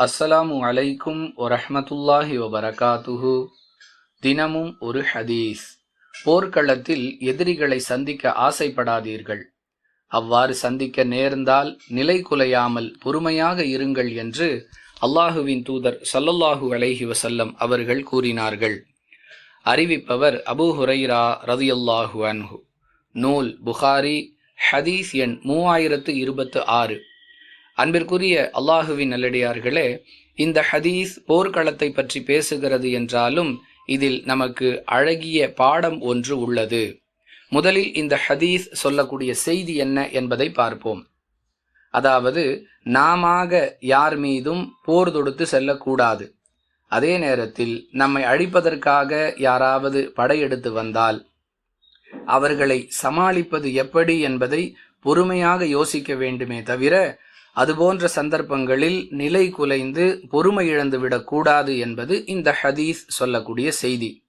அஸ்ஸலாமு அலைக்கும் வரஹ்மத்துல்லாஹி வபரகாத்துஹு. தினமும் ஒரு ஹதீஸ். போர்க்களத்தில் எதிரிகளை சந்திக்க ஆசைப்படாதீர்கள். அவ்வாறு சந்திக்க நேர்ந்தால் நிலை குலையாமல் பொறுமையாக இருங்கள் என்று அல்லாஹுவின் தூதர் ஸல்லல்லாஹு அலைஹி வஸல்லம் அவர்கள் கூறினார்கள். அறிவிப்பவர் அபூ ஹுரைரா ரலியல்லாஹு அன்ஹு. நூல் புகாரி, ஹதீஸ் எண் 3026. அன்பிற்குரிய அல்லாஹுவின் நல்லடியார்களே, இந்த ஹதீஸ் போர்க்களத்தை பற்றி பேசுகிறது என்றாலும் இதில் நமக்கு அழகிய பாடம் ஒன்று உள்ளது. முதலில் இந்த ஹதீஸ் சொல்லக்கூடிய செய்தி என்ன என்பதை பார்ப்போம். அதாவது, நாமாக யார் மீதும் போர் தொடுத்து செல்லக்கூடாது. அதே நேரத்தில் நம்மை அழிப்பதற்காக யாராவது படையெடுத்து வந்தால் அவர்களை சமாளிப்பது எப்படி என்பதை பொறுமையாக யோசிக்க வேண்டுமே தவிர, அதுபோன்ற சந்தர்ப்பங்களில் நிலை குலைந்து பொறுமை இழந்து விடக்கூடாது என்பது இந்த ஹதீஸ் சொல்லக்கூடிய செய்தி.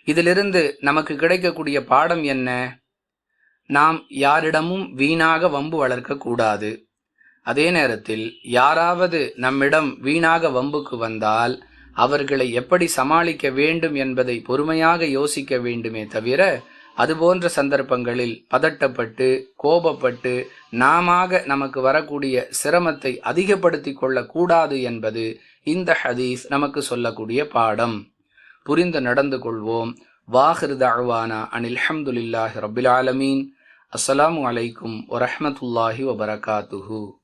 இதிலிருந்து நமக்கு கிடைக்கக்கூடிய பாடம் என்ன? நாம் யாரிடமும் வீணாக வம்பு வளர்க்கக்கூடாது. அதே நேரத்தில் யாராவது நம்மிடம் வீணாக வம்புக்கு வந்தால் அவர்களை எப்படி சமாளிக்க வேண்டும் என்பதை பொறுமையாக யோசிக்க வேண்டுமே தவிர, அதுபோன்ற சந்தர்ப்பங்களில் பதட்டப்பட்டு கோபப்பட்டு நமக்கு வரக்கூடிய சிரமத்தை அதிகப்படுத்தி கொள்ளக்கூடாது என்பது இந்த ஹதீஸ் நமக்கு சொல்லக்கூடிய பாடம். புரிந்து நடந்து கொள்வோம். வாஹிர் தஅவானா அனில் ஹம்துலில்லாஹி ரப்பில் ஆலமீன். அஸ்ஸலாமு அலைக்கும் வரஹ்மத்துல்லாஹி வபரகாத்துஹு.